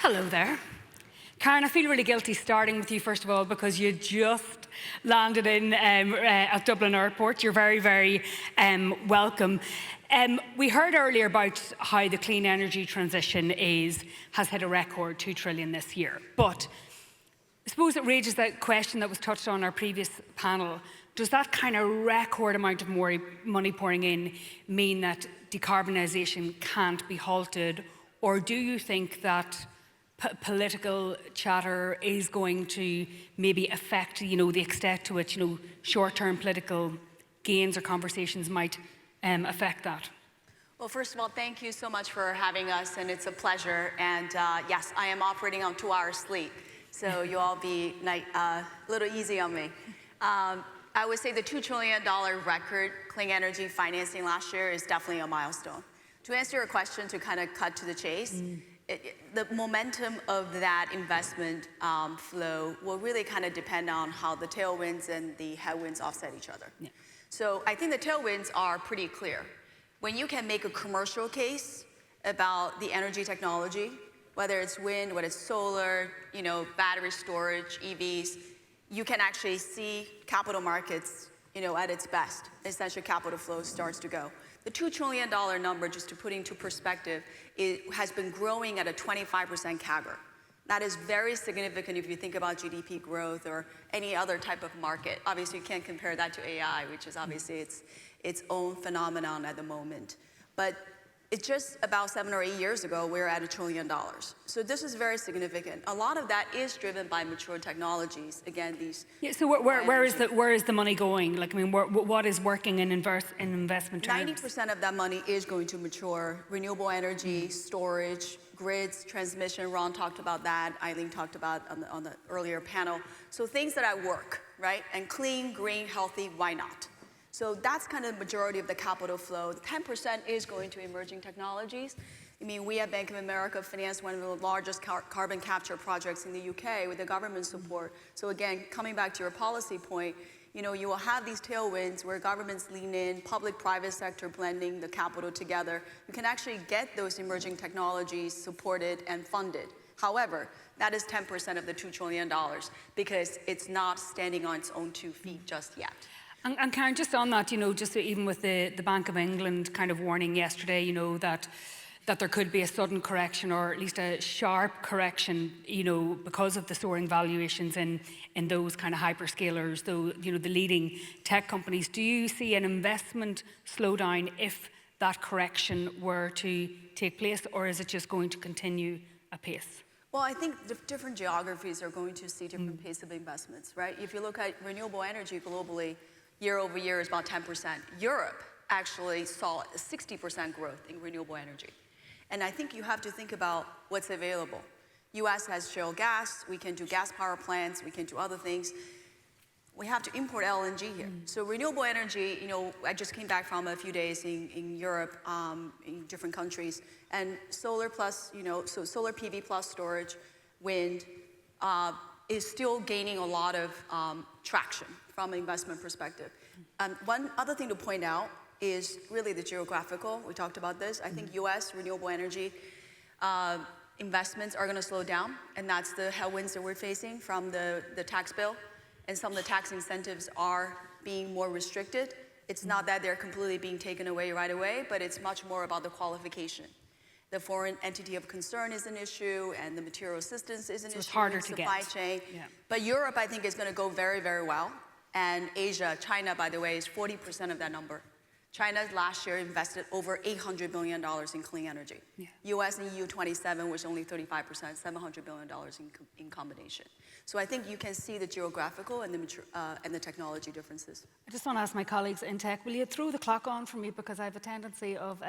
Hello there. Karen, I feel really guilty starting with you, first of all, because you just landed in at Dublin Airport. You're very, very welcome. We heard earlier about how the clean energy transition has hit a record, 2 trillion this year. But I suppose it raises that question that was touched on our previous panel. Does that kind of record amount of more money pouring in mean that decarbonisation can't be halted? Or do you think that political chatter is going to maybe affect, the extent to which, short-term political gains or conversations might affect that? Well, first of all, thank you so much for having us, and it's a pleasure. And yes, I am operating on 2 hours sleep, so you all be a little easy on me. I would say the $2 trillion record clean energy financing last year is definitely a milestone. To answer your question, to kind of cut to the chase, the momentum of that investment flow will really kind of depend on how the tailwinds and the headwinds offset each other. Yeah. So I think the tailwinds are pretty clear. When you can make a commercial case about the energy technology, whether it's wind, whether it's solar, battery storage, EVs, you can actually see capital markets, at its best. Essentially, capital flow starts to go. The $2 trillion number, just to put into perspective, has been growing at a 25% CAGR. That is very significant if you think about GDP growth or any other type of market. Obviously, you can't compare that to AI, which is obviously its own phenomenon at the moment. But it's just about 7 or 8 years ago, we were at $1 trillion. So this is very significant. A lot of that is driven by mature technologies. Again, these. Yeah. So where is the money going? What is working in investment terms? 90% of that money is going to mature renewable energy, storage, grids, transmission. Ron talked about that. Eileen talked about on the earlier panel. So things that work, right? And clean, green, healthy. Why not? So that's kind of the majority of the capital flow. 10% is going to emerging technologies. We at Bank of America financed one of the largest carbon capture projects in the UK with the government support. So again, coming back to your policy point, you will have these tailwinds where governments lean in, public-private sector blending the capital together. You can actually get those emerging technologies supported and funded. However, that is 10% of the $2 trillion because it's not standing on its own 2 feet just yet. And Karen, just on that, just even with the Bank of England kind of warning yesterday, that there could be a sudden correction or at least a sharp correction, because of the soaring valuations in those kind of hyperscalers, the leading tech companies. Do you see an investment slowdown if that correction were to take place, or is it just going to continue apace? Well, I think different geographies are going to see different pace of investments, right? If you look at renewable energy globally, year over year is about 10%. Europe actually saw a 60% growth in renewable energy. And I think you have to think about what's available. US has shale gas, we can do gas power plants, we can do other things. We have to import LNG here. So renewable energy, I just came back from a few days in Europe, in different countries, and solar plus, so solar PV plus storage, wind, is still gaining a lot of traction from an investment perspective. One other thing to point out is really the geographical. We talked about this. I think US renewable energy investments are going to slow down, and that's the headwinds that we're facing from the tax bill. And some of the tax incentives are being more restricted. It's not that they're completely being taken away right away, but it's much more about the qualification. The foreign entity of concern is an issue, and the material assistance is an issue. It's harder to get. Supply chain. Yeah. But Europe, I think, is going to go very, very well. And Asia, China, by the way, is 40% of that number. China last year invested over $800 billion in clean energy. Yeah. US and EU 27 was only 35%, $700 billion in combination. So I think you can see the geographical and the technology differences. I just want to ask my colleagues in tech, will you throw the clock on for me, because I have a tendency of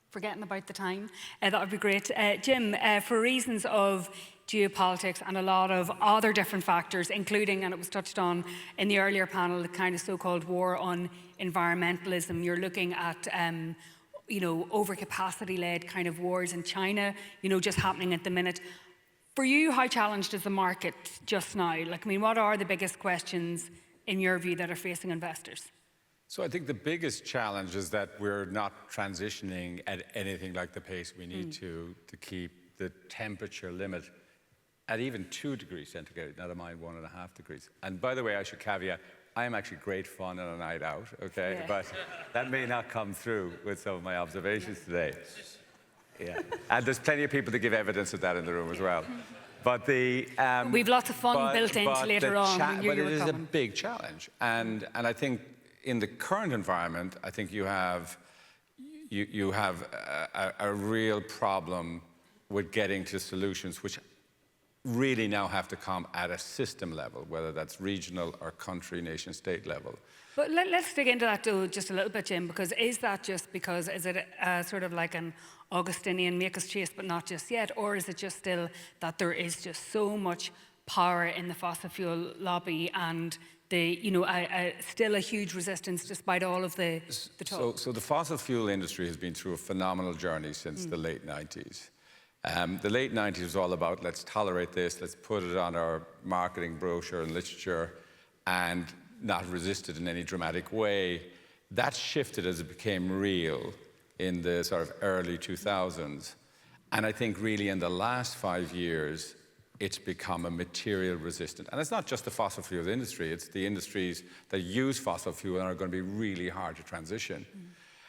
forgetting about the time. That would be great. Jim, for reasons of geopolitics and a lot of other different factors, including, and it was touched on in the earlier panel, the kind of so-called war on environmentalism. You're looking at, overcapacity-led kind of wars in China, just happening at the minute. For you, how challenged is the market just now? What are the biggest questions, in your view, that are facing investors? So I think the biggest challenge is that we're not transitioning at anything like the pace we need to keep the temperature limit at even 2 degrees centigrade, never mind 1.5 degrees. And by the way, I should caveat, I am actually great fun on a night out, okay? Yeah. But that may not come through with some of my observations today. Yeah, and there's plenty of people to give evidence of that in the room as well. But the we've lots of fun built into later on. But it is a big challenge, and I think in the current environment, I think you have a real problem with getting to solutions which really now have to come at a system level, whether that's regional or country, nation, state level. But let's dig into that though just a little bit, Jim, because is that just because, is it sort of like an Augustinian make us chase but not just yet, or is it just still that there is just so much power in the fossil fuel lobby and still a huge resistance despite all of the talk? So the fossil fuel industry has been through a phenomenal journey since the late 90s. The late 90s was all about let's tolerate this, let's put it on our marketing brochure and literature and not resist it in any dramatic way. That shifted as it became real in the sort of early 2000s. And I think really in the last 5 years, it's become a material resistant. And it's not just the fossil fuel industry, it's the industries that use fossil fuel and are going to be really hard to transition.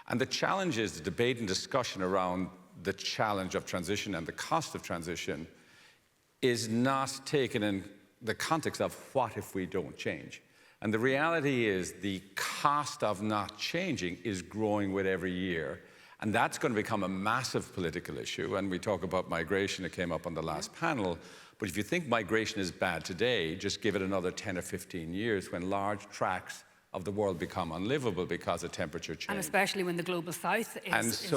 And the challenge is the debate and discussion around the challenge of transition and the cost of transition is not taken in the context of what if we don't change. And the reality is the cost of not changing is growing with every year. And that's going to become a massive political issue. And we talk about migration, it came up on the last panel. But if you think migration is bad today, just give it another 10 or 15 years when large tracts of the world become unlivable because of temperature change. And especially when the global south is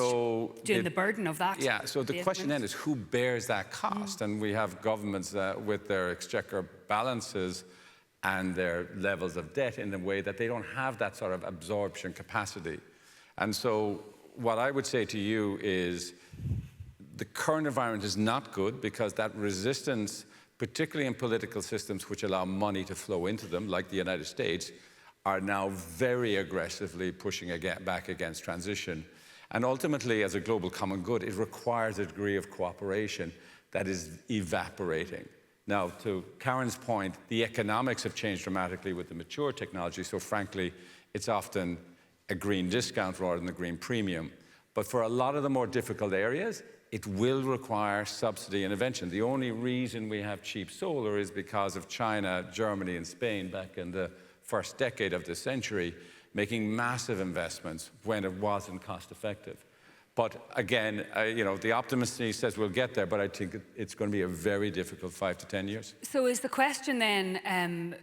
doing the burden of that. Yeah, so the question then is who bears that cost? And we have governments with their exchequer balances and their levels of debt in a way that they don't have that sort of absorption capacity. And so what I would say to you is the current environment is not good because that resistance, particularly in political systems which allow money to flow into them, like the United States, are now very aggressively pushing back against transition. And ultimately, as a global common good, it requires a degree of cooperation that is evaporating. Now, to Karen's point, the economics have changed dramatically with the mature technology, so frankly, it's often a green discount rather than a green premium. But for a lot of the more difficult areas, it will require subsidy intervention. The only reason we have cheap solar is because of China, Germany, and Spain back in the first decade of this century, making massive investments when it wasn't cost effective. But again, the optimist says we'll get there, but I think it's going to be a very difficult 5 to 10 years. So is the question then,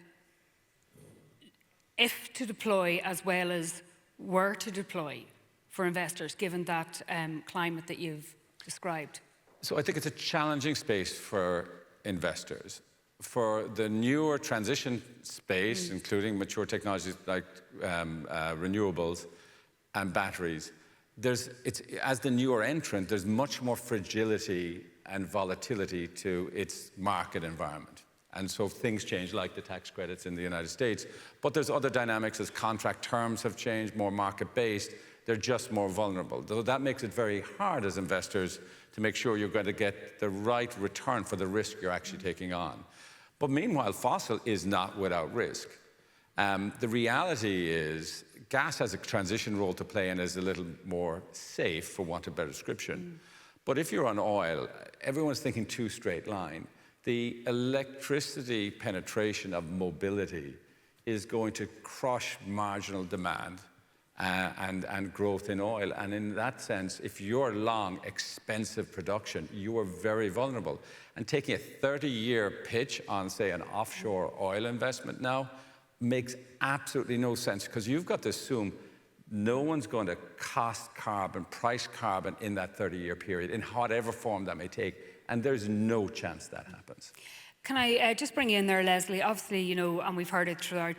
if to deploy as well as where to deploy for investors, given that climate that you've described? So I think it's a challenging space for investors. For the newer transition space, including mature technologies like renewables and batteries, as the newer entrant, there's much more fragility and volatility to its market environment. And so things change, like the tax credits in the United States. But there's other dynamics as contract terms have changed, more market-based. They're just more vulnerable. So that makes it very hard as investors to make sure you're going to get the right return for the risk you're actually taking on. But meanwhile, fossil is not without risk. The reality is gas has a transition role to play and is a little more safe, for want of a better description. But if you're on oil, everyone's thinking two straight line. The electricity penetration of mobility is going to crush marginal demand and growth in oil. And in that sense, if you're long, expensive production, you are very vulnerable. And taking a 30-year pitch on, say, an offshore oil investment now makes absolutely no sense, because you've got to assume no one's going to cost carbon, price carbon in that 30-year period, in whatever form that may take. And there's no chance that happens. Can I just bring you in there, Lesley? Obviously, and we've heard it throughout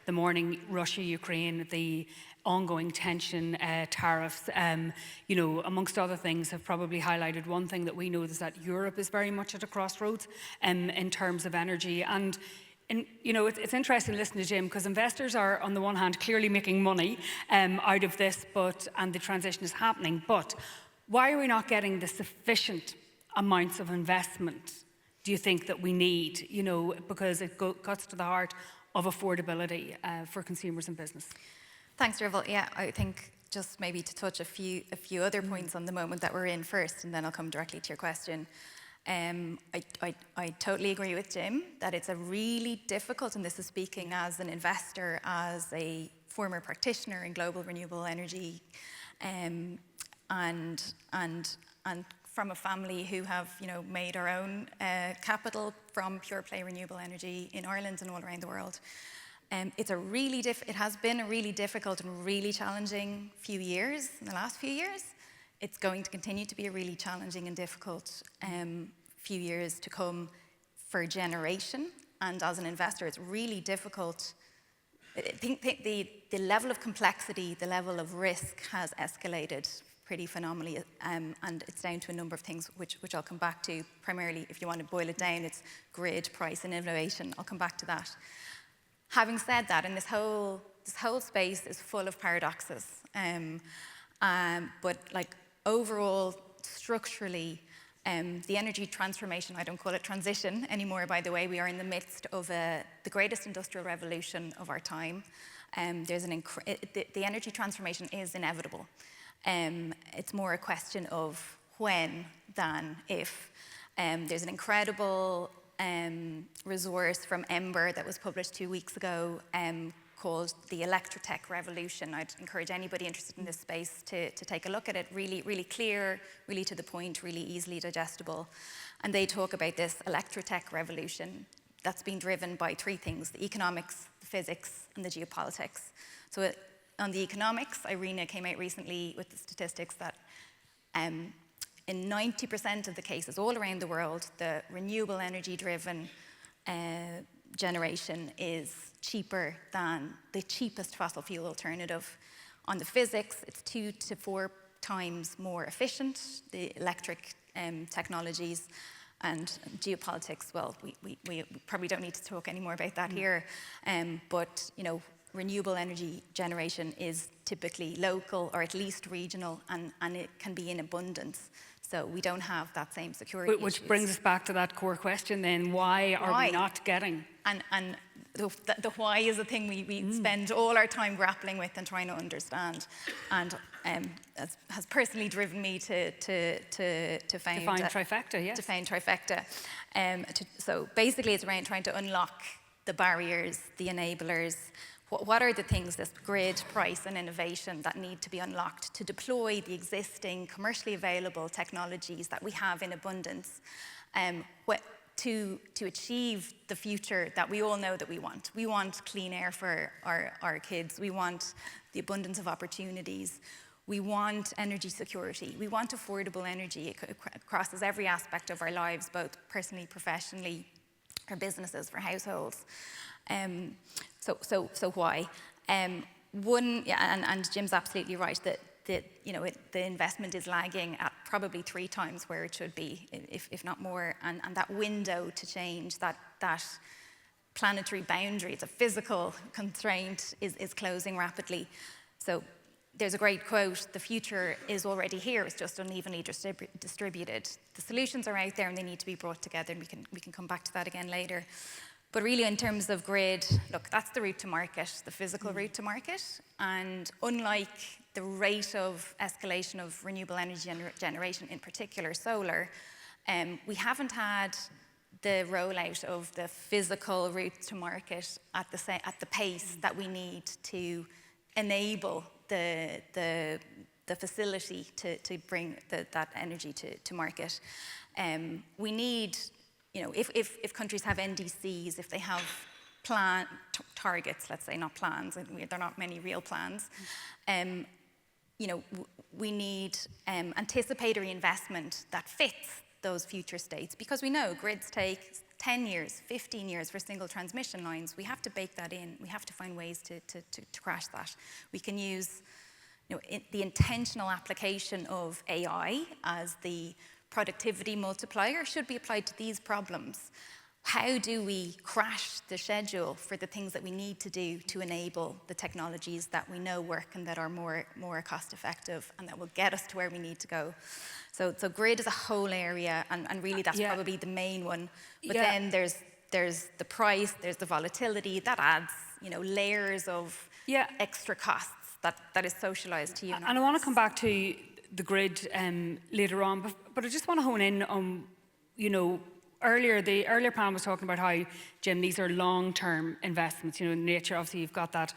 the morning, Russia, Ukraine, the ongoing tension, tariffs, amongst other things, have probably highlighted one thing that we know is that Europe is very much at a crossroads in terms of energy. And it's interesting listening to Jim, because investors are, on the one hand, clearly making money out of this, and the transition is happening. But why are we not getting the sufficient amounts of investment do you think that we need, you know, because it cuts to the heart of affordability for consumers and business? Thanks, Dearbhail. Yeah, I think just maybe to touch a few other points on the moment that we're in first, and then I'll come directly to your question. I totally agree with Jim that it's a really difficult, and this is speaking as an investor, as a former practitioner in global renewable energy, and from a family who have, you know, made our own capital from pure play renewable energy in Ireland and all around the world. It has been a really difficult and really challenging few years, in the last few years. It's going to continue to be a really challenging and difficult few years to come for a generation. And as an investor, it's really difficult. I think the level of complexity, the level of risk has escalated pretty phenomenally, and it's down to a number of things, which I'll come back to. Primarily, if you want to boil it down, it's grid, price, and innovation. I'll come back to that. Having said that, and this whole space is full of paradoxes, but like overall, structurally, the energy transformation, I don't call it transition anymore, by the way, we are in the midst of the greatest industrial revolution of our time. The energy transformation is inevitable. It's more a question of when than if. There's an incredible resource from Ember that was published 2 weeks ago called The Electrotech Revolution. I'd encourage anybody interested in this space to take a look at it. Really, really clear, really to the point, really easily digestible. And they talk about this electrotech revolution that's being driven by three things: the economics, the physics, and the geopolitics. So on the economics, Irina came out recently with the statistics that in 90% of the cases all around the world, the renewable energy-driven generation is cheaper than the cheapest fossil fuel alternative. On the physics, it's 2 to 4 times more efficient, the electric technologies. And geopolitics, well, we probably don't need to talk any more about that here. But, you know, renewable energy generation is typically local or at least regional, and it can be in abundance. So we don't have that same security Which issues. brings us back to that core question then, why are we not getting? And the why is a thing we spend all our time grappling with and trying to understand. And has personally driven me to found Trifecta, yes. To found Trifecta. So basically it's around trying to unlock the barriers, the enablers. What are the things, this grid, price, and innovation, that need to be unlocked to deploy the existing commercially available technologies that we have in abundance to achieve the future that we all know that we want. We want clean air for our kids. We want the abundance of opportunities. We want energy security. We want affordable energy. It crosses every aspect of our lives, both personally, professionally, for businesses, for households. So why? And Jim's absolutely right that the investment is lagging at probably 3 times where it should be, if not more. And that window to change, that planetary boundary, it's a physical constraint, is closing rapidly. So there's a great quote: the future is already here, it's just unevenly distributed. The solutions are out there and they need to be brought together, and we can come back to that again later. But really, in terms of grid, look, that's the route to market, the physical route to market. And unlike the rate of escalation of renewable energy generation, in particular solar, we haven't had the rollout of the physical route to market at the pace that we need to enable the facility to bring that energy to market. We need, if countries have NDCs, if they have targets, let's say, not plans, there are not many real plans, we need anticipatory investment that fits those future states, because we know grids take 10 years, 15 years for single transmission lines. We have to bake that in. We have to find ways to crash that. We can use the intentional application of AI as the productivity multiplier should be applied to these problems. how do we crash the schedule for the things that we need to do to enable the technologies that we know work and that are more cost effective and that will get us to where we need to go. So grid is a whole area, and really that's probably the main one. But then there's the price, there's the volatility, that adds, you know, layers of extra costs that is socialized to you. And I want to come back to the grid later on, but I just want to hone in on, you know, the earlier panel was talking about how, Jim, these are long-term investments. You know, in nature, obviously, you've got that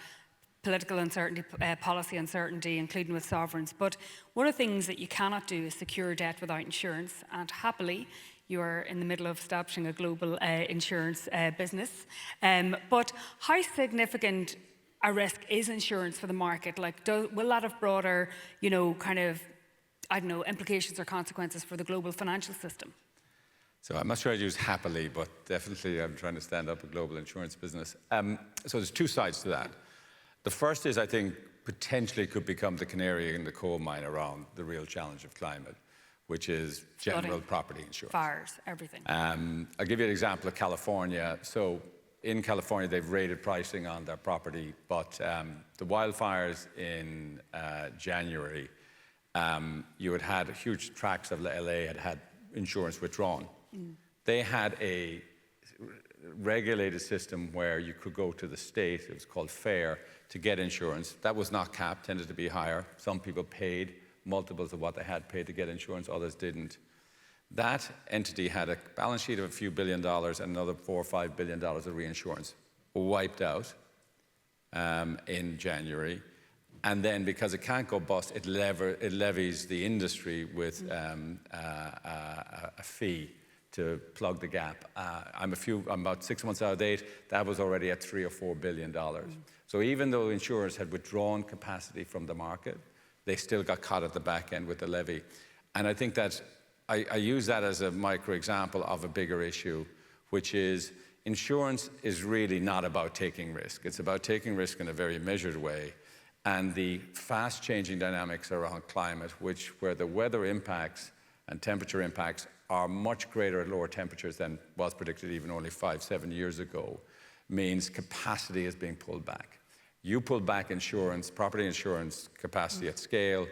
political uncertainty, policy uncertainty, including with sovereigns. But one of the things that you cannot do is secure debt without insurance. And happily, you are in the middle of establishing a global insurance business. But how significant a risk is insurance for the market? Like, will that have broader, you know, kind of, I don't know, implications or consequences for the global financial system? So I'm not sure I'd use happily, but definitely I'm trying to stand up a global insurance business. So there's two sides to that. The first is, I think, potentially could become the canary in the coal mine around the real challenge of climate, which is general property insurance. Fires, everything. I'll give you an example of California. So in California, they've rated pricing on their property, but the wildfires in January, you had huge tracts of LA had insurance withdrawn. They had a regulated system where you could go to the state, it was called FAIR, to get insurance. That was not capped, tended to be higher. Some people paid multiples of what they had paid to get insurance, others didn't. That entity had a balance sheet of a few $1 billion and another $4 or $5 billion of reinsurance wiped out in January. And then because it can't go bust, it levies the industry with a fee to plug the gap. I'm about 6 months out of date. That was already at $3 or $4 billion. So even though insurers had withdrawn capacity from the market, they still got caught at the back end with the levy. And I think that I use that as a micro example of a bigger issue, which is insurance is really not about taking risk. It's about taking risk in a very measured way. And the fast changing dynamics around climate, where the weather impacts and temperature impacts are much greater at lower temperatures than was predicted even only 5-7 years ago, means capacity is being pulled back. You pull back insurance, property insurance capacity at scale,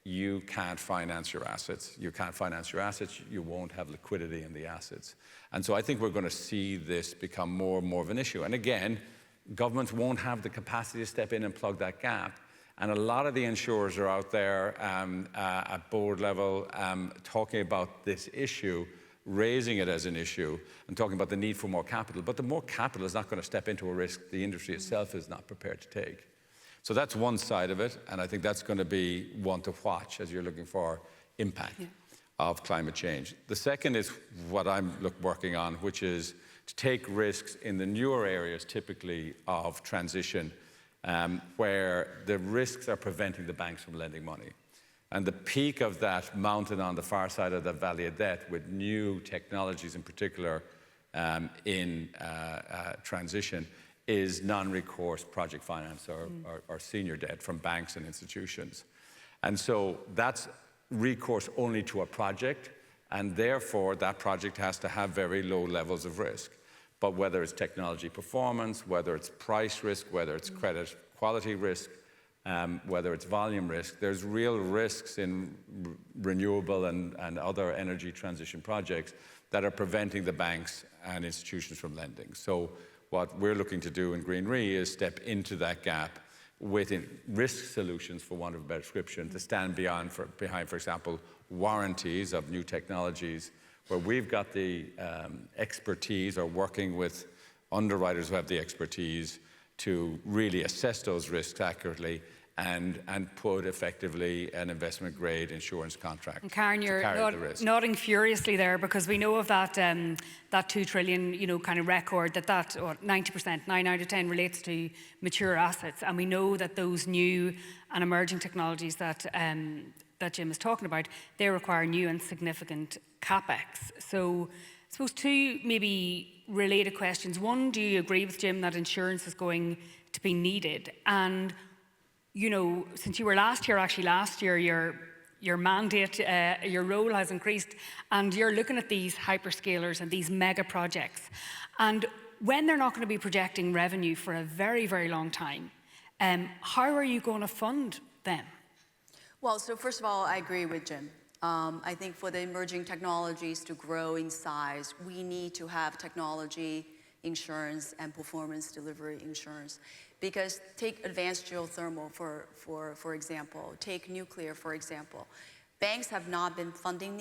you can't finance your assets. You can't finance your assets, you won't have liquidity in the assets. And so I think we're going to see this become more and more of an issue. And again, governments won't have the capacity to step in and plug that gap. And a lot of the insurers are out there at board level talking about this issue, raising it as an issue, and talking about the need for more capital. But the more capital is not going to step into a risk the industry itself is not prepared to take. So that's one side of it, and I think that's going to be one to watch as you're looking for impact of climate change. The second is what I'm working on, which is to take risks in the newer areas, typically of transition, where the risks are preventing the banks from lending money. And the peak of that mountain on the far side of the valley of death with new technologies in particular in transition is non-recourse project finance or senior debt from banks and institutions. And so that's recourse only to a project, and therefore that project has to have very low levels of risk. But whether it's technology performance, whether it's price risk, whether it's credit quality risk, whether it's volume risk, there's real risks in renewable and other energy transition projects that are preventing the banks and institutions from lending. So what we're looking to do in Green Re is step into that gap with risk solutions, for want of a better description, to stand behind, for example, warranties of new technologies, where we've got the expertise or working with underwriters who have the expertise to really assess those risks accurately and put effectively an investment grade insurance contract. And Karen, you're nodding furiously there, because we know of that that 2 trillion kind of record that 90%, 9 out of 10 relates to mature assets, and we know that those new and emerging technologies that Jim is talking about, they require new and significant capex. So I suppose two maybe related questions. One, do you agree with Jim that insurance is going to be needed? And since you were last year, your your mandate, your role has increased, and you're looking at these hyperscalers and these mega projects. And when they're not going to be projecting revenue for a very, very long time, how are you going to fund them? Well, so first of all, I agree with Jim. I think for the emerging technologies to grow in size, we need to have technology insurance and performance delivery insurance. Because take advanced geothermal, for example, take nuclear, for example. Banks have not been funding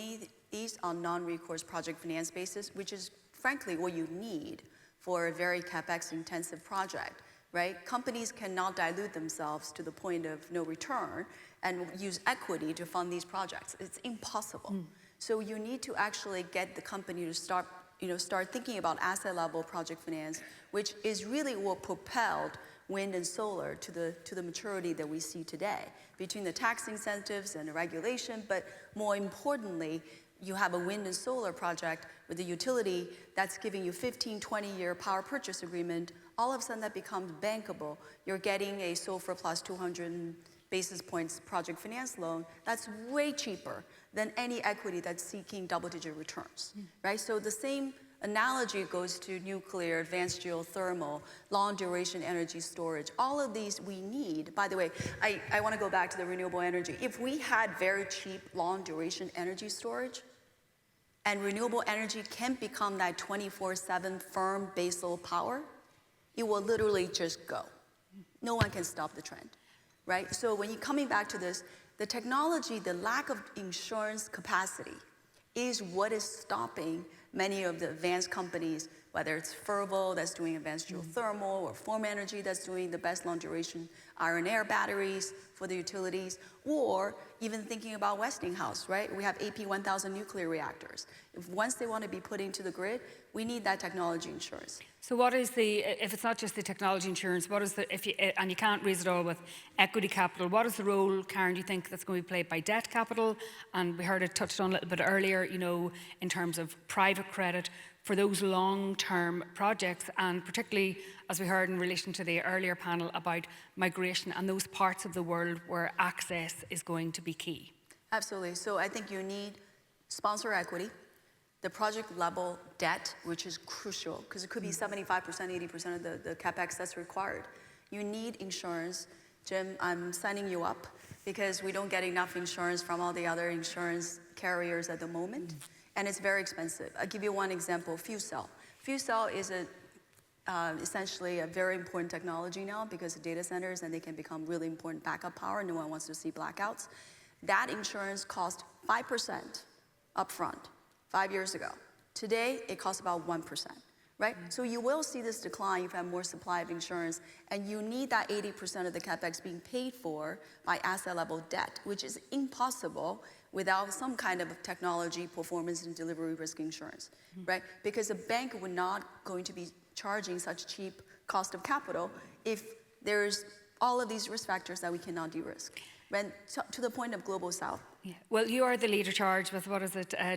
these on non-recourse project finance basis, which is frankly what you need for a very CapEx-intensive project, right? Companies cannot dilute themselves to the point of no return and use equity to fund these projects. It's impossible. So you need to actually get the company to start thinking about asset-level project finance, which is really what propelled wind and solar to the maturity that we see today, between the tax incentives and the regulation, but more importantly, you have a wind and solar project with a utility that's giving you 15, 20-year power purchase agreement. All of a sudden that becomes bankable. You're getting a SOFR plus 200 basis points project finance loan that's way cheaper than any equity that's seeking double-digit returns, right? So the same analogy goes to nuclear, advanced geothermal, long-duration energy storage. All of these we need. By the way, I want to go back to the renewable energy. If we had very cheap, long-duration energy storage, and renewable energy can become that 24/7 firm baseload power, it will literally just go. No one can stop the trend, right? So when you're coming back to this, the technology, the lack of insurance capacity is what is stopping many of the advanced companies, whether it's Fervo that's doing advanced geothermal, or Form Energy that's doing the best long-duration iron air batteries for the utilities, or even thinking about Westinghouse, right? We have AP1000 nuclear reactors. Once they want to be put into the grid, we need that technology insurance. So what is if it's not just the technology insurance, what is and you can't raise it all with equity capital, what is the role, Karen, do you think that's going to be played by debt capital? And we heard it touched on a little bit earlier, in terms of private credit for those long-term projects, and particularly, as we heard in relation to the earlier panel, about migration and those parts of the world where access is going to be key. Absolutely. So I think you need sponsor equity, the project level debt, which is crucial, because it could be 75%, 80% of the CapEx that's required. You need insurance. Jim, I'm signing you up, because we don't get enough insurance from all the other insurance carriers at the moment. And it's very expensive. I'll give you one example, fuel cell. Fuel cell is essentially a very important technology now because of data centers, and they can become really important backup power. No one wants to see blackouts. That insurance cost 5% upfront 5 years ago. Today, it costs about 1%, right? So you will see this decline if you have more supply of insurance, and you need that 80% of the CapEx being paid for by asset level debt, which is impossible without some kind of technology, performance, and delivery risk insurance, right? Because a bank would not going to be charging such cheap cost of capital if there's all of these risk factors that we cannot de-risk. And to the point of Global South. Yeah. Well, you are the leader charged with,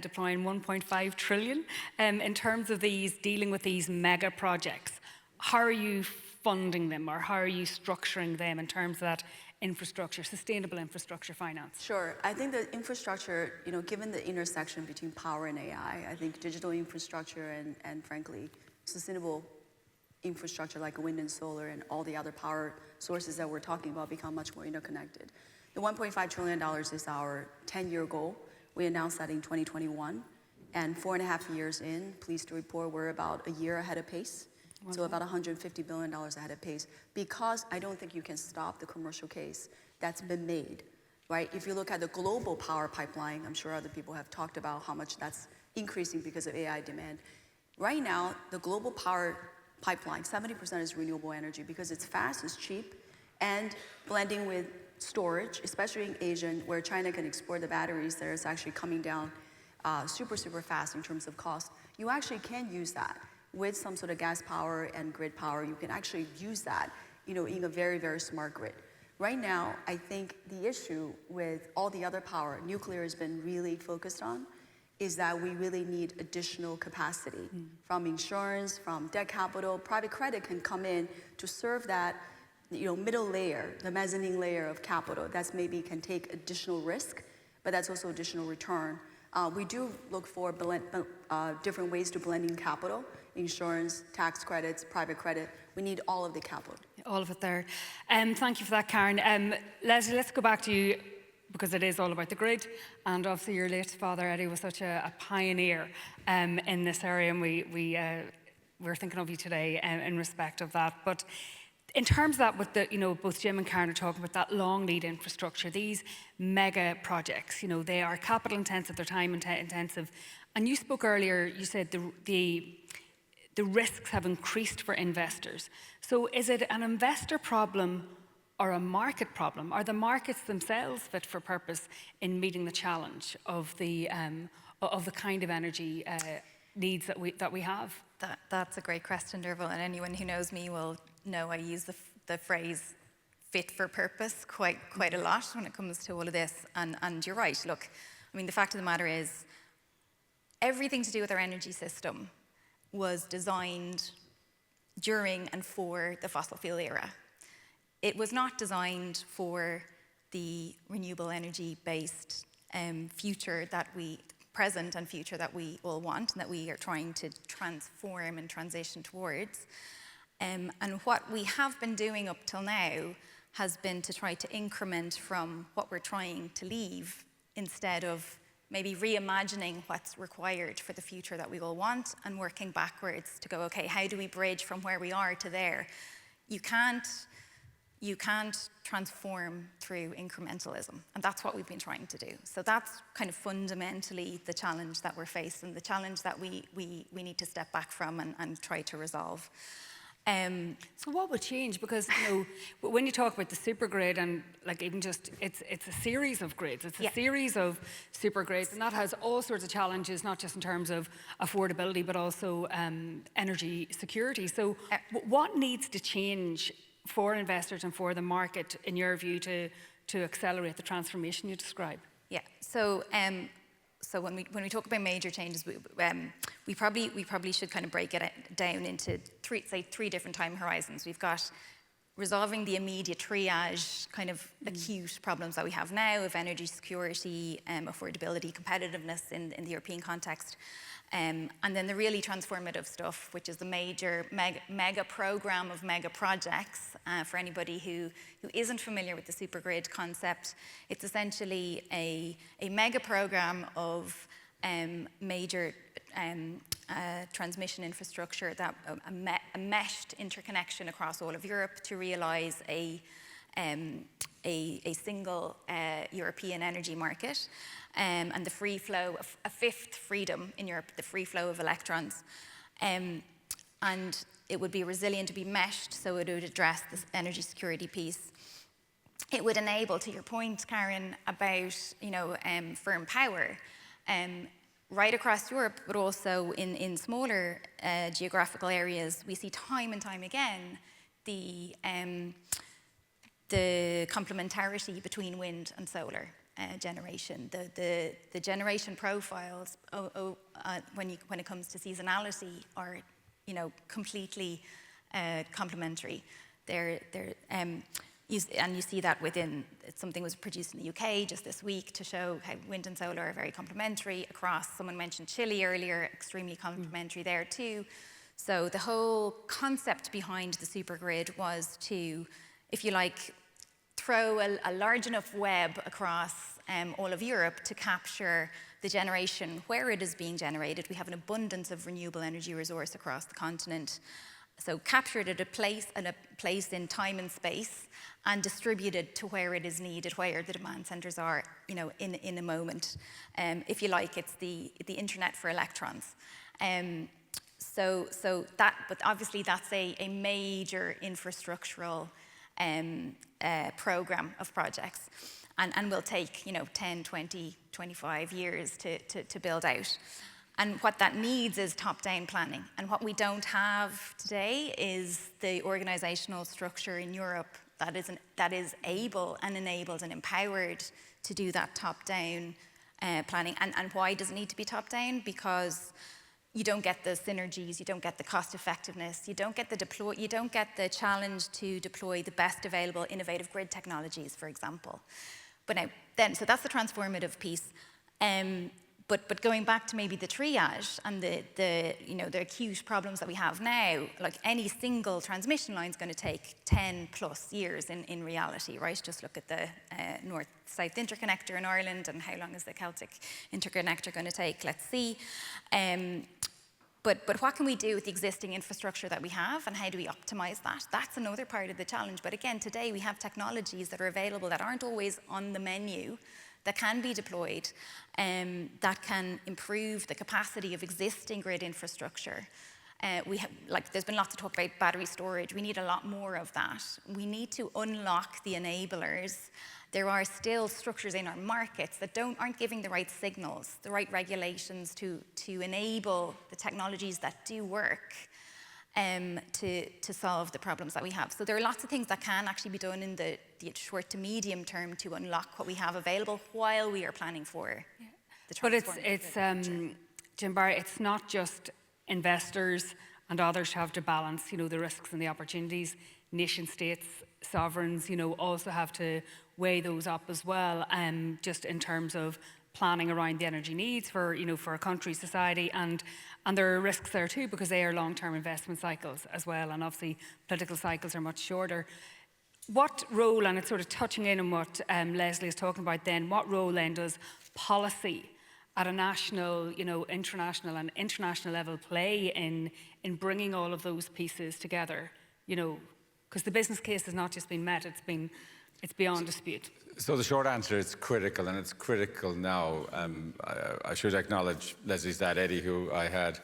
deploying 1.5 trillion in terms of dealing with these mega projects. How are you funding them, or how are you structuring them in terms of that infrastructure, sustainable infrastructure finance? Sure. I think the infrastructure, given the intersection between power and AI, I think digital infrastructure and frankly, sustainable infrastructure like wind and solar and all the other power sources that we're talking about become much more interconnected. The $1.5 trillion is our 10-year goal. We announced that in 2021. And 4.5 years in, pleased to report, we're about a year ahead of pace. So about $150 billion ahead of pace, because I don't think you can stop the commercial case that's been made, right? If you look at the global power pipeline, I'm sure other people have talked about how much that's increasing because of AI demand. Right now, the global power pipeline, 70% is renewable energy because it's fast, it's cheap, and blending with storage, especially in Asia, where China can export the batteries, that is actually coming down super, super fast in terms of cost. You actually can use that. With some sort of gas power and grid power, you can actually use that, in a very, very smart grid. Right now, I think the issue with all the other power nuclear has been really focused on is that we really need additional capacity from insurance, from debt capital. Private credit can come in to serve that, middle layer, the mezzanine layer of capital. That's maybe can take additional risk. but that's also additional return. We do look for different ways to blend in capital, insurance, tax credits, private credit. We need all of the capital. All of it there. Thank you for that, Karen. Lesley, let's go back to you, because it is all about the grid, and obviously your late father Eddie was such a pioneer in this area, and we're thinking of you today in respect of that. But in terms of that, with the, both Jim and Karen are talking about that long lead infrastructure, these mega projects, they are capital intensive, they're time intensive. And you spoke earlier, you said the risks have increased for investors. So is it an investor problem or a market problem? Are the markets themselves fit for purpose in meeting the challenge of the kind of energy needs that we have? That's a great question, Dearbhail, and anyone who knows me will know I use the phrase fit for purpose quite a lot when it comes to all of this. And you're right. Look, I mean, the fact of the matter is everything to do with our energy system was designed during and for the fossil fuel era. It was not designed for the renewable energy-based present and future that we all want and that we are trying to transform and transition towards. And what we have been doing up till now has been to try to increment from what we're trying to leave, instead of maybe reimagining what's required for the future that we all want and working backwards to go, okay, how do we bridge from where we are to there? You can't transform through incrementalism, and that's what we've been trying to do. So that's kind of fundamentally the challenge that we're facing, the challenge that we need to step back from and try to resolve. So what would change? Because when you talk about the supergrid, and like even just it's a series of grids, it's a series of supergrids, and that has all sorts of challenges, not just in terms of affordability, but also energy security. So what needs to change for investors and for the market, in your view, to accelerate the transformation you describe? Yeah. So when we talk about major changes, we probably should kind of break it down into three different time horizons. We've got resolving the immediate triage, kind of acute problems that we have now of energy security, affordability, competitiveness in the European context. And then the really transformative stuff, which is the major mega program of mega projects. For anybody who isn't familiar with the supergrid concept, it's essentially a mega program of major transmission infrastructure, that a meshed interconnection across all of Europe to realize a single European energy market, and the free flow, a fifth freedom in Europe, the free flow of electrons. And it would be resilient to be meshed, so it would address this energy security piece. It would enable, to your point, Karen, about firm power, right across Europe, but also in smaller geographical areas. We see time and time again the complementarity between wind and solar generation. The generation profiles when it comes to seasonality are completely complementary. You see that within, something was produced in the UK just this week to show how wind and solar are very complementary across. Someone mentioned Chile earlier, extremely complementary there too. So the whole concept behind the supergrid was to, if you like, throw a large enough web across all of Europe to capture the generation where it is being generated. We have an abundance of renewable energy resource across the continent. So captured at a place in time and space, and distributed to where it is needed, where the demand centers are, in a moment. If you like, it's the internet for electrons. But obviously that's a major infrastructural program of projects, and will take 10, 20, 25 years to build out. And what that needs is top-down planning. And what we don't have today is the organizational structure in Europe that is able and enabled and empowered to do that top-down planning. And why does it need to be top-down? Because you don't get the synergies, you don't get the cost effectiveness, you don't get the challenge to deploy the best available innovative grid technologies, for example. But now, then, so that's the transformative piece. But going back to maybe the triage and the acute problems that we have now, like any single transmission line is going to take 10 plus years in reality, right? Just look at the north-south interconnector in Ireland, and how long is the Celtic interconnector going to take? Let's see. But what can we do with the existing infrastructure that we have, and how do we optimize that? That's another part of the challenge. But again, today we have technologies that are available that aren't always on the menu, that can be deployed, that can improve the capacity of existing grid infrastructure. There's been lots of talk about battery storage. We need a lot more of that. We need to unlock the enablers. There are still structures in our markets that aren't giving the right signals, the right regulations to enable the technologies that do work to solve the problems that we have. So there are lots of things that can actually be done in the short to medium term to unlock what we have available while we are planning for the transformative future. Jim Barr, it's not just investors and others who have to balance, the risks and the opportunities. Nation states, sovereigns, also have to weigh those up as well, just in terms of planning around the energy needs for a country, society, and there are risks there too, because they are long-term investment cycles as well, and obviously political cycles are much shorter. What role, and it's sort of touching in on what Lesley is talking about then, what role then does policy at a national, international and international level play in bringing all of those pieces together? Because the business case has not just been met, it's beyond dispute. So the short answer is critical, and it's critical now. I should acknowledge Lesley's dad, Eddie, who I had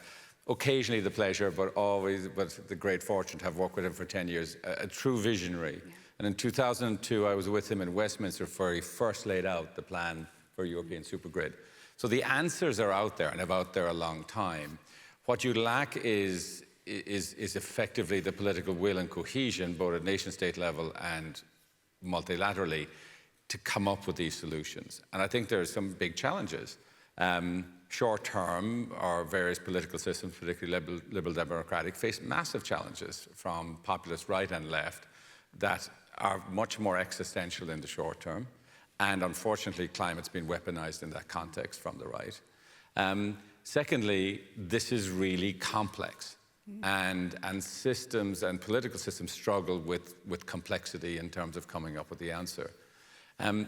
occasionally the pleasure, but the great fortune to have worked with him for 10 years, a true visionary. Yeah. And in 2002, I was with him in Westminster where he first laid out the plan for European supergrid. So the answers are out there, and have out there a long time. What you lack is effectively the political will and cohesion, both at nation-state level and multilaterally, to come up with these solutions. And I think there are some big challenges. Short term, our various political systems, particularly liberal democratic, face massive challenges from populist right and left that are much more existential in the short term. And unfortunately, climate's been weaponized in that context from the right. Secondly, this is really complex. And systems and political systems struggle with complexity in terms of coming up with the answer.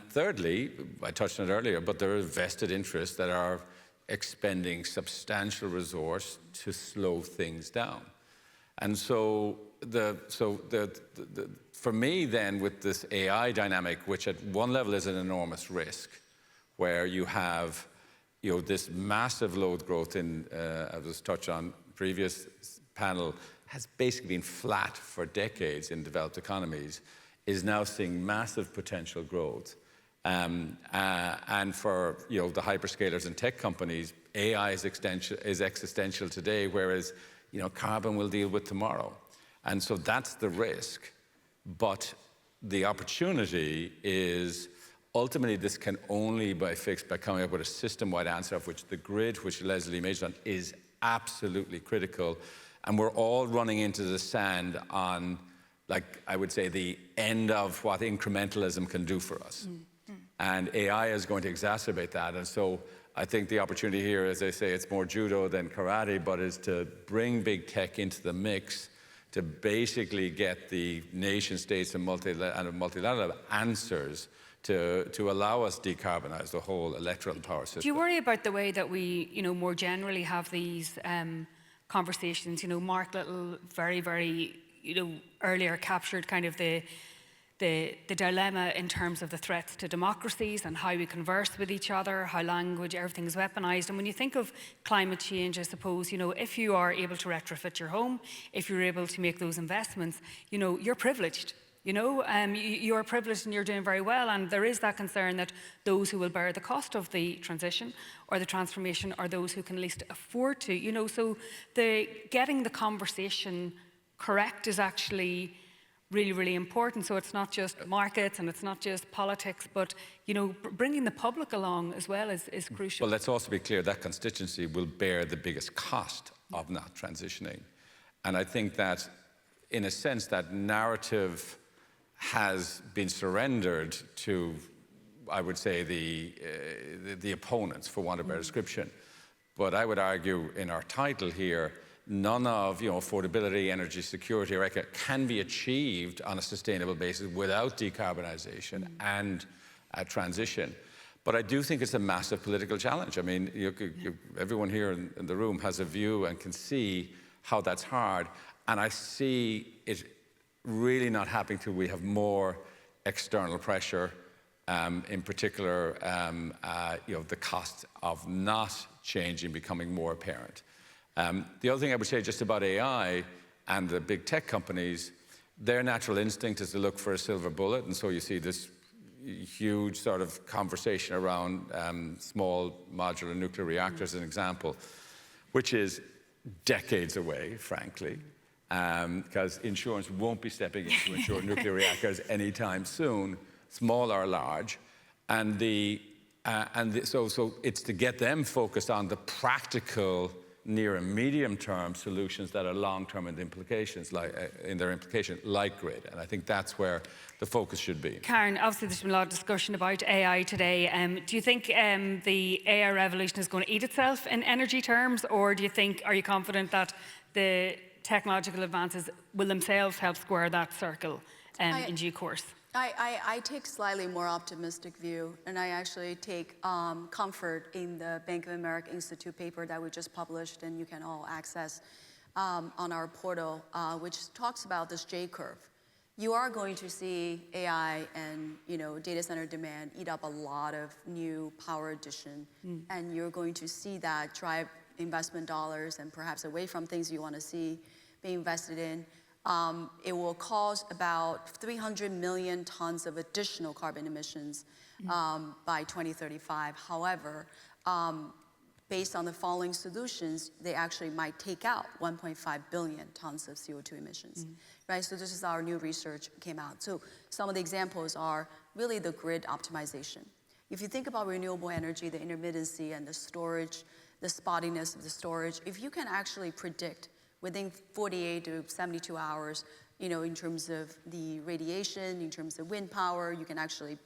Thirdly, I touched on it earlier, but there are vested interests that are expending substantial resource to slow things down. And so for me then, with this AI dynamic, which at one level is an enormous risk, where you have this massive load growth in, as was touched on previous panel, has basically been flat for decades in developed economies, is now seeing massive potential growth. And for the hyperscalers and tech companies, AI is existential today, whereas carbon we'll deal with tomorrow. And so that's the risk. But the opportunity is ultimately this can only be fixed by coming up with a system-wide answer, of which the grid, which Lesley mentioned, is absolutely critical. And we're all running into the sand on, I would say, the end of what incrementalism can do for us. And AI is going to exacerbate that. And so I think the opportunity here, as I say, it's more judo than karate, but is to bring big tech into the mix to basically get the nation states and multilateral answers to allow us decarbonize the whole electoral power system. Do you worry about the way that we, more generally have these conversations? Mark Little very, very, earlier captured kind of the dilemma in terms of the threats to democracies and how we converse with each other, how language, everything's weaponized. And when you think of climate change, I suppose, if you are able to retrofit your home, if you're able to make those investments, you're privileged. You're privileged and you're doing very well. And there is that concern that those who will bear the cost of the transition or the transformation are those who can least afford to. So getting the conversation correct is actually really, really important. So it's not just markets and it's not just politics, but bringing the public along as well is crucial. Well, let's also be clear that constituency will bear the biggest cost of not transitioning. And I think that, in a sense, that narrative has been surrendered to I would say, the opponents, for want of a better description. But I would argue in our title here, none of affordability, energy security, or can be achieved on a sustainable basis without decarbonization and transition. But I do think it's a massive political challenge. I mean, everyone here in the room has a view and can see how that's hard. And I see it really not happening till we have more external pressure, in particular, the cost of not changing becoming more apparent. The other thing I would say just about AI and the big tech companies, their natural instinct is to look for a silver bullet, and so you see this huge sort of conversation around small modular nuclear reactors, as an example, which is decades away, frankly, because insurance won't be stepping in to insure nuclear reactors anytime soon, small or large, so it's to get them focused on the practical near and medium term solutions that are long term in their implication, like grid. And I think that's where the focus should be. Karen, obviously there's been a lot of discussion about AI today. Do you think the AI revolution is going to eat itself in energy terms, or are you confident that the technological advances will themselves help square that circle in due course? I take slightly more optimistic view, and I actually take comfort in the Bank of America Institute paper that we just published, and you can all access on our portal, which talks about this J-curve. You are going to see AI and data center demand eat up a lot of new power addition, and you're going to see that drive investment dollars and perhaps away from things you want to see being invested in. It will cause about 300 million tons of additional carbon emissions by 2035. However, based on the following solutions, they actually might take out 1.5 billion tons of CO2 emissions, right? So this is our new research came out. So some of the examples are really the grid optimization. If you think about renewable energy, the intermittency and the storage, the spottiness of the storage, if you can actually predict within 48 to 72 hours, in terms of the radiation, in terms of wind power, you can actually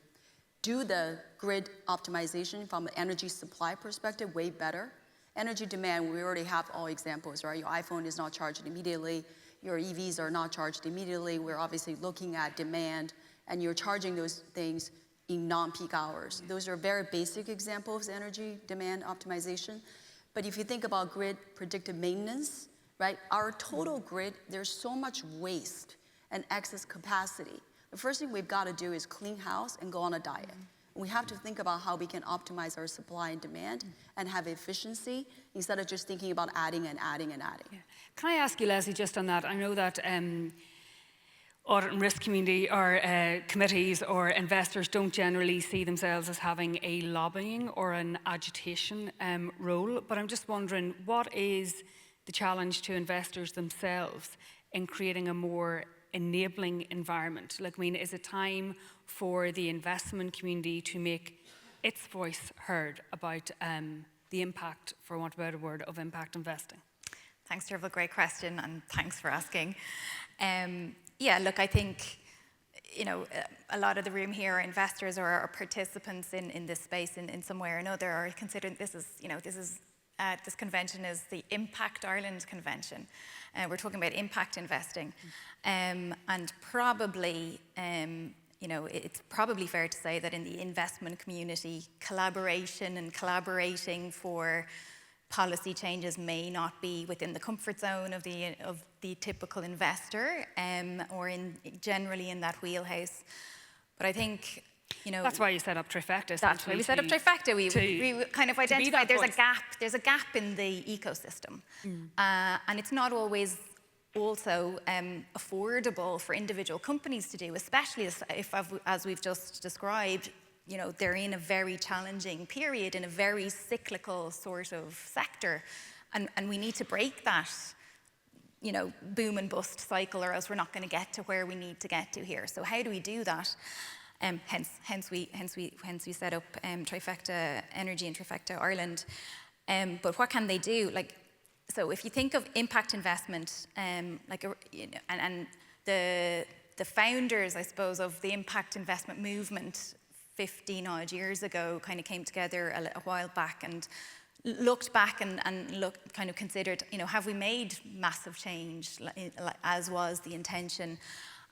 do the grid optimization from an energy supply perspective way better. Energy demand, we already have all examples, right? Your iPhone is not charged immediately. Your EVs are not charged immediately. We're obviously looking at demand, and you're charging those things in non-peak hours. Those are very basic examples of energy demand optimization. But if you think about grid predictive maintenance, right? Our total grid, there's so much waste and excess capacity. The first thing we've got to do is clean house and go on a diet. We have to think about how we can optimize our supply and demand and have efficiency instead of just thinking about adding and adding and adding. Yeah. Can I ask you, Lesley, just on that? I know that audit and risk community or committees or investors don't generally see themselves as having a lobbying or an agitation role, but I'm just wondering, what is the challenge to investors themselves in creating a more enabling environment? Is it time for the investment community to make its voice heard about the impact, for want of a better word, of impact investing? Thanks, Dearbhail. Great question, and thanks for asking. I think a lot of the room here are investors or are participants in this space in some way or another, are considering this convention is the Impact Ireland Convention. We're talking about impact investing. And probably, it's probably fair to say that in the investment community, collaboration and collaborating for policy changes may not be within the comfort zone of the typical investor, or generally in that wheelhouse. But I think, that's why you set up Trifecta. That's why we set up Trifecta. We kind of identified there's a gap in the ecosystem. And it's not always also affordable for individual companies to do, especially if as we've just described, they're in a very challenging period in a very cyclical sort of sector. And we need to break that, boom and bust cycle, or else we're not going to get to where we need to get to here. So how do we do that? Hence we set up Trifecta Energy and Trifecta Ireland. But what can they do? So if you think of impact investment, and the founders, I suppose, of the impact investment movement 15 odd years ago kind of came together a while back and looked back and kind of considered, have we made massive change as was the intention?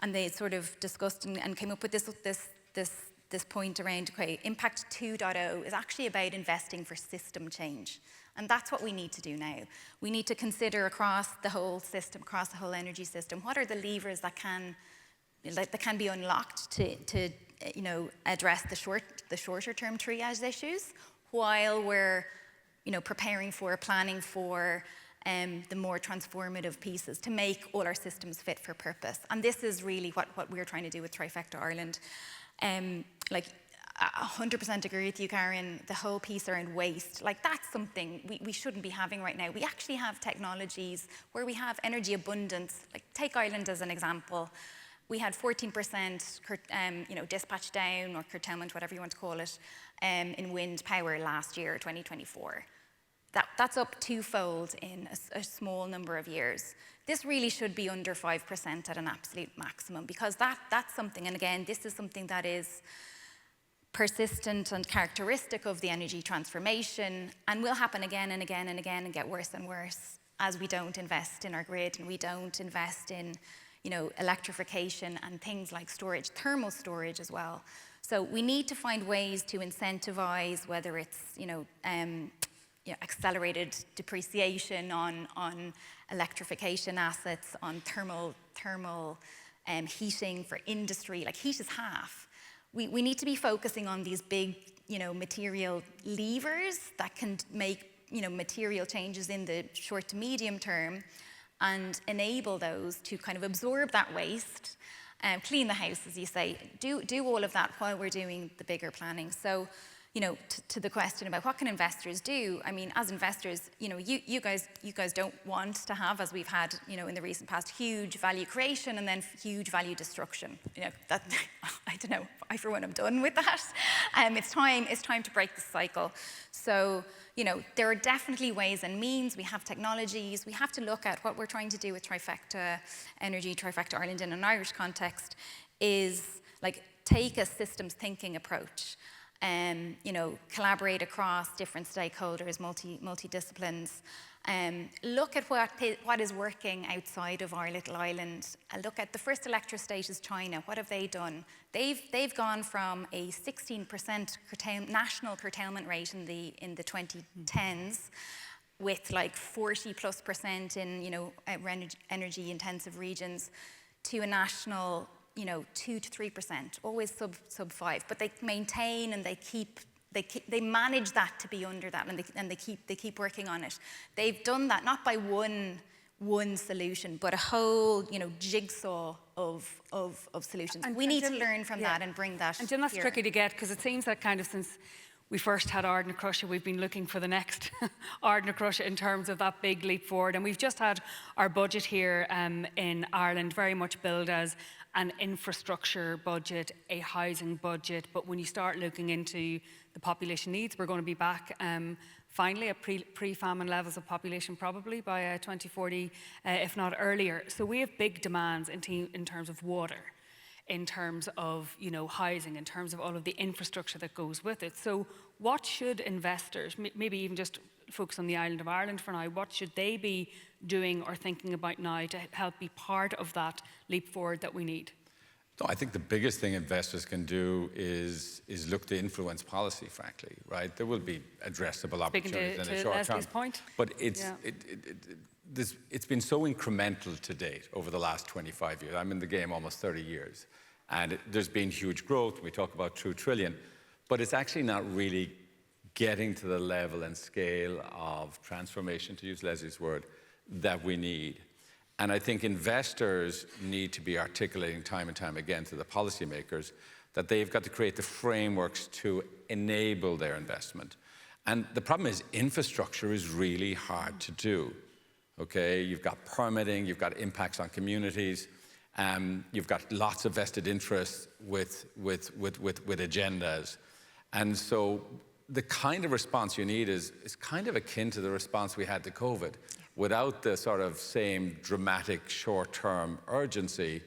And they sort of discussed and came up with this point around, okay, Impact 2.0 is actually about investing for system change. And that's what we need to do now. We need to consider across the whole system, across the whole energy system, what are the levers that can be unlocked to address the shorter term triage issues, while we're preparing for, planning for the more transformative pieces to make all our systems fit for purpose. And this is really what we're trying to do with Trifecta Ireland. Like, 100% agree with you, Karen, the whole piece around waste. Like, that's something we shouldn't be having right now. We actually have technologies where we have energy abundance. Like, take Ireland as an example. We had 14% dispatch down or curtailment, whatever you want to call it, in wind power last year, 2024. That's up twofold in a small number of years. This really should be under 5% at an absolute maximum, because that's something, and again, this is something that is persistent and characteristic of the energy transformation, and will happen again and again and again and get worse and worse as we don't invest in our grid and we don't invest in electrification and things like storage, thermal storage as well. So we need to find ways to incentivize, whether it's accelerated depreciation on electrification assets, on thermal heating for industry. Like, heat is half. We need to be focusing on these big material levers that can make material changes in the short to medium term, and enable those to kind of absorb that waste, clean the house, as you say, do all of that while we're doing the bigger planning. So, to the question about what can investors do, I mean, as investors, you guys don't want to have, as we've had, in the recent past, huge value creation and then huge value destruction. That I don't know. I, for one, am done with that. It's time to break the cycle. So, there are definitely ways and means. We have technologies. We have to look at what we're trying to do with Trifecta Energy, Trifecta Ireland in an Irish context, is like take a systems thinking approach. Collaborate across different stakeholders, multidisciplines. Look at what is working outside of our little island. Look at the first electrostate is China. What have they done? They've gone from a 16% national curtailment rate in the 2010s, with like 40+% in energy intensive regions, to a national 2 to 3%, always sub 5. But they maintain and they manage that to be under that, and they keep working on it. They've done that not by one solution, but a whole jigsaw of solutions. And we need to learn from that and bring that. And Jim, that's tricky to get, because it seems that kind of since we first had Ardna Crusher, we've been looking for the next Ardna Crusher in terms of that big leap forward. And we've just had our budget here in Ireland very much billed as an infrastructure budget, a housing budget. But when you start looking into the population needs, we're going to be back finally at pre-famine levels of population probably by 2040, if not earlier. So we have big demands in terms of water, in terms of housing, in terms of all of the infrastructure that goes with it. So what should investors, maybe even just focus on the island of Ireland for now, what should they be doing or thinking about now to help be part of that leap forward that we need? No, I think the biggest thing investors can do is look to influence policy, frankly, right? There will be addressable opportunities in the short term. Lesley's point. But it's been so incremental to date over the last 25 years. I'm in the game almost 30 years. And there's been huge growth. We talk about 2 trillion. But it's actually not really getting to the level and scale of transformation, to use Lesley's word, that we need. And I think investors need to be articulating time and time again to the policymakers that they've got to create the frameworks to enable their investment. And the problem is infrastructure is really hard to do, okay? You've got permitting, you've got impacts on communities, you've got lots of vested interests with agendas. And so the kind of response you need is kind of akin to the response we had to COVID, without the sort of same dramatic short-term urgency,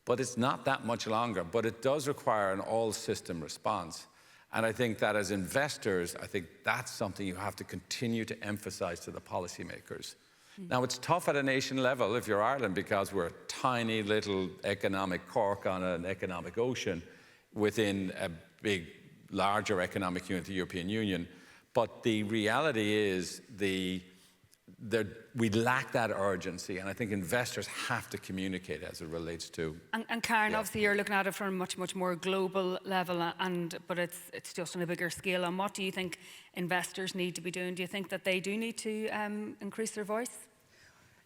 but it's not that much longer. But it does require an all-system response. And I think that as investors, I think that's something you have to continue to emphasize to the policymakers. Now, it's tough at a nation level if you're Ireland because we're a tiny little economic cork on an economic ocean within a big, larger economic unit, the European Union. But the reality is we lack that urgency, and I think investors have to communicate as it relates to. And Karen, obviously you're looking at it from a much more global level, but it's just on a bigger scale. And what do you think investors need to be doing? Do you think that they do need to increase their voice?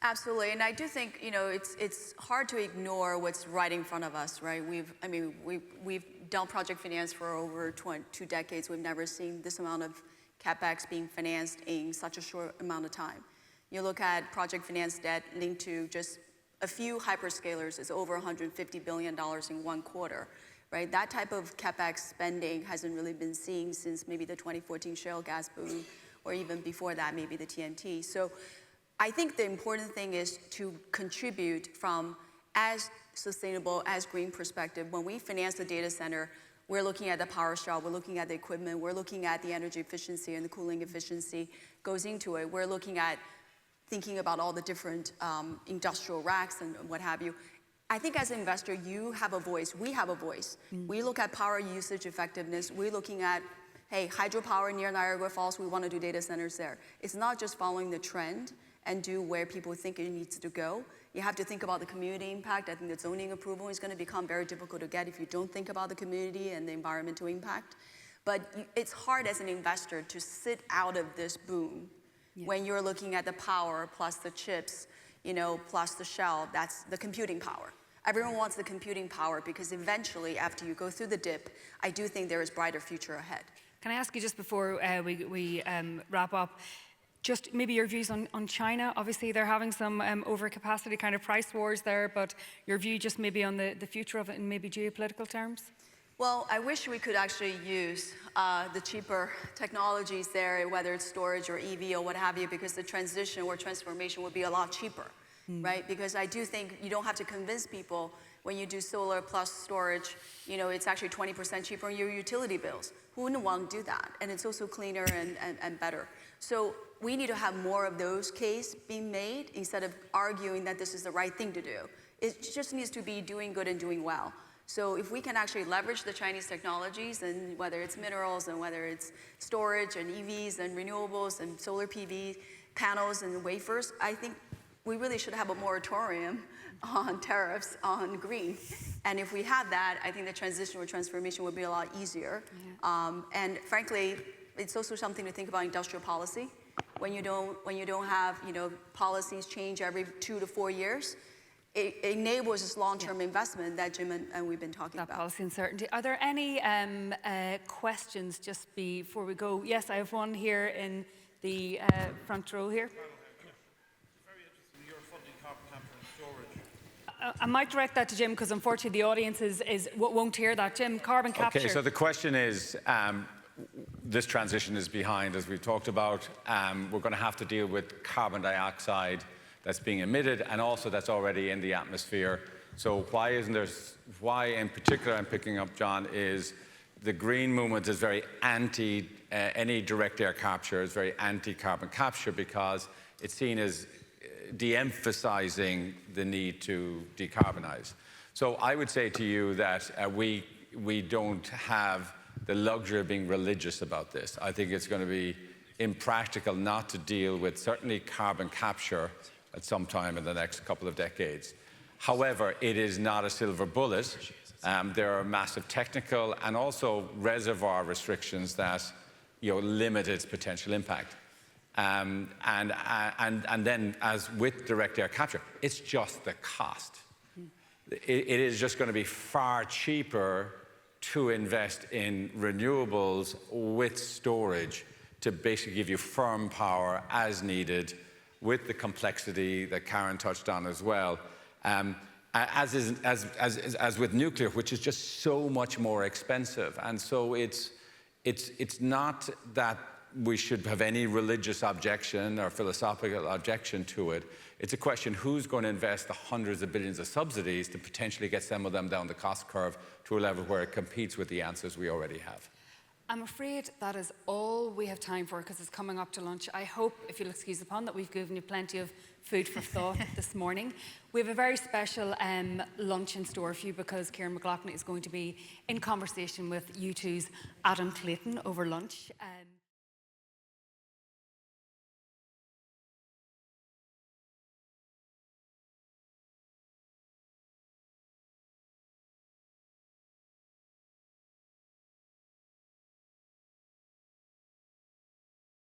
Absolutely, and I do think it's hard to ignore what's right in front of us, right? We've done project finance for over 2 decades. We've never seen this amount of CapEx being financed in such a short amount of time. You look at project finance debt linked to just a few hyperscalers is over $150 billion in 1 quarter, right? That type of CapEx spending hasn't really been seen since maybe the 2014 shale gas boom, or even before that, maybe the TNT. So I think the important thing is to contribute from as sustainable, as green perspective. When we finance the data center, we're looking at the power shell, we're looking at the equipment, we're looking at the energy efficiency and the cooling efficiency goes into it. We're looking at thinking about all the different industrial racks and what have you. I think as an investor, you have a voice, we have a voice. We look at power usage effectiveness, we're looking at, hey, hydropower near Niagara Falls, we want to do data centers there. It's not just following the trend and do where people think it needs to go. You have to think about the community impact. I think that zoning approval is going to become very difficult to get if you don't think about the community and the environmental impact. But it's hard as an investor to sit out of this boom when you're looking at the power plus the chips, plus the shell. That's the computing power. Everyone wants the computing power because eventually, after you go through the dip, I do think there is brighter future ahead. Can I ask you just before we wrap up, just maybe your views on China? Obviously, they're having some overcapacity kind of price wars there, but your view just maybe on the future of it in maybe geopolitical terms? Well, I wish we could actually use the cheaper technologies there, whether it's storage or EV or what have you, because the transition or transformation would be a lot cheaper, right? Because I do think you don't have to convince people when you do solar plus storage, it's actually 20% cheaper on your utility bills. Who wouldn't want to do that? And it's also cleaner and better. So we need to have more of those cases being made instead of arguing that this is the right thing to do. It just needs to be doing good and doing well. So if we can actually leverage the Chinese technologies, and whether it's minerals and whether it's storage and EVs and renewables and solar PV panels and wafers, I think we really should have a moratorium on tariffs on green. And if we have that, I think the transition or transformation would be a lot easier. And frankly, it's also something to think about industrial policy. When you don't have policies change every 2 to 4 years, it enables this long-term investment that Jim and we've been talking about. Policy uncertainty. Are there any questions just before we go? Yes, I have one here in the front row here. Very interesting, you're funding carbon capture and storage. I might direct that to Jim because unfortunately the audience won't hear that. Jim, carbon capture. Okay, so the question is, this transition is behind, as we've talked about. We're going to have to deal with carbon dioxide that's being emitted and also that's already in the atmosphere. So why in particular I'm picking up, John, is the green movement is very anti any direct air capture, is very anti-carbon capture because it's seen as de-emphasizing the need to decarbonize. So I would say to you that we don't have the luxury of being religious about this. I think it's going to be impractical not to deal with certainly carbon capture at some time in the next couple of decades. However, it is not a silver bullet. There are massive technical and also reservoir restrictions that limit its potential impact. And then, as with direct air capture, it's just the cost. It is just going to be far cheaper to invest in renewables with storage to basically give you firm power as needed, with the complexity that Karen touched on as well, as with nuclear, which is just so much more expensive. And so it's not that we should have any religious objection or philosophical objection to it. It's a question who's going to invest the hundreds of billions of subsidies to potentially get some of them down the cost curve to a level where it competes with the answers we already have. I'm afraid that is all we have time for because it's coming up to lunch. I hope, if you'll excuse the pun, that we've given you plenty of food for thought this morning. We have a very special lunch in store for you because Kieran McLaughlin is going to be in conversation with U2's Adam Clayton over lunch.